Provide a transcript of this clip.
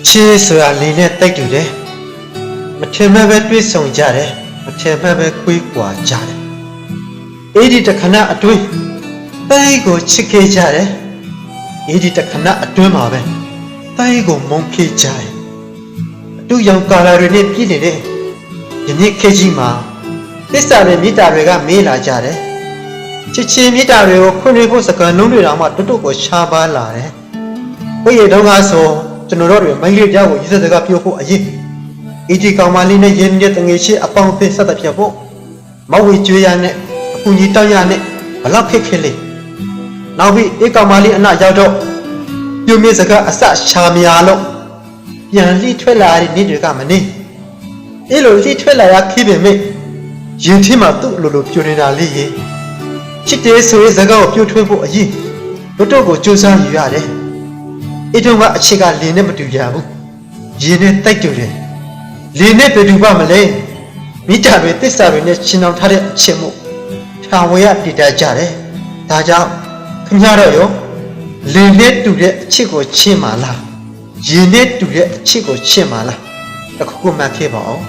ချစ်ဆိုတာလေနဲ့တိုက်တူတယ်မထင်မှတ်ပဲတွေးဆုံကြတယ်မထင်မှတ်ပဲကွေးကွာကြတယ်အဲ့ဒီတခဏအတွင်းတိုက်ကိုချစ်ခဲ့ကြတယ်အဲ့ဒီတခဏအတွင်းမှာပဲတိုက်ကိုမုန်းခဲ့ကြတယ်အတူရောင်ကာလာတွေနဲ့ပြည့်နေတဲ့ယနေ့ခေတ်ကြီးမှာသစ္စာနဲ့မေတ္တာတွေကမေးလာကြတယ်ချစ်ချင်းမေတ္တာတွေကိုခွင့်ရဖို့စကားလုံးတွေတောင်မှတွတ်တွတ်ကိုရှားပါလာတယ်ဘုရားတော်ကဆိုကျွန်တော်တို့တွေမိုင်းလေးကြောက်ကိုရေးစကားပြောဖို့အရေးအဒီကောင်မလေးနဲ့ရင်းမြစ်တငယ်ရှိအပေါင်းအသင်းဆက်သက်ဖြစ်ဖို့မဝေကျွေးရနဲ့အကူကြီးတောင်းရနဲ့ဘလောက်ခက်ခဲလေနောက်ပြီးဒီကောင်မလေးအနာရောက်တော့ပြုံးမြစကားအစရှာမြာလို့ပြန်လှိထွက်လာတဲ့နေ့တွေကမနေအဲ့လိုလှိထွက်လာရခိပင်မေရင်ထင်းမှာသူ့လိုလိုပြိုနေတာလေးရေချစ်တယ်ဆိုတဲ့စကားကိုပြုတ်ထွင်းဖို့အရေးတို့တို့ကိုစူးစမ်းယူရတယ်အဲ့တော့ကအချစ်ကလင်းနဲ့မတူကြဘူးရင်နဲ့တိုက်တူတယ်လင်းနဲ့ဘယ်တူပါမလဲမိတာတွေသစ္စာတွေနဲ့ရှင်းအောင်ထားတဲ့အချစ်မှုထာဝရတည်တတ်ကြတယ်ဒါကြောင့်ခင်ဗျားတို့ရောလင်းနဲ့တူတဲ့အချစ်ကိုချစ်မှာလားရင်နဲ့တူတဲ့အချစ်ကိုချစ်မှာလားတခုခုမှတ်ခဲ့ပါအောင်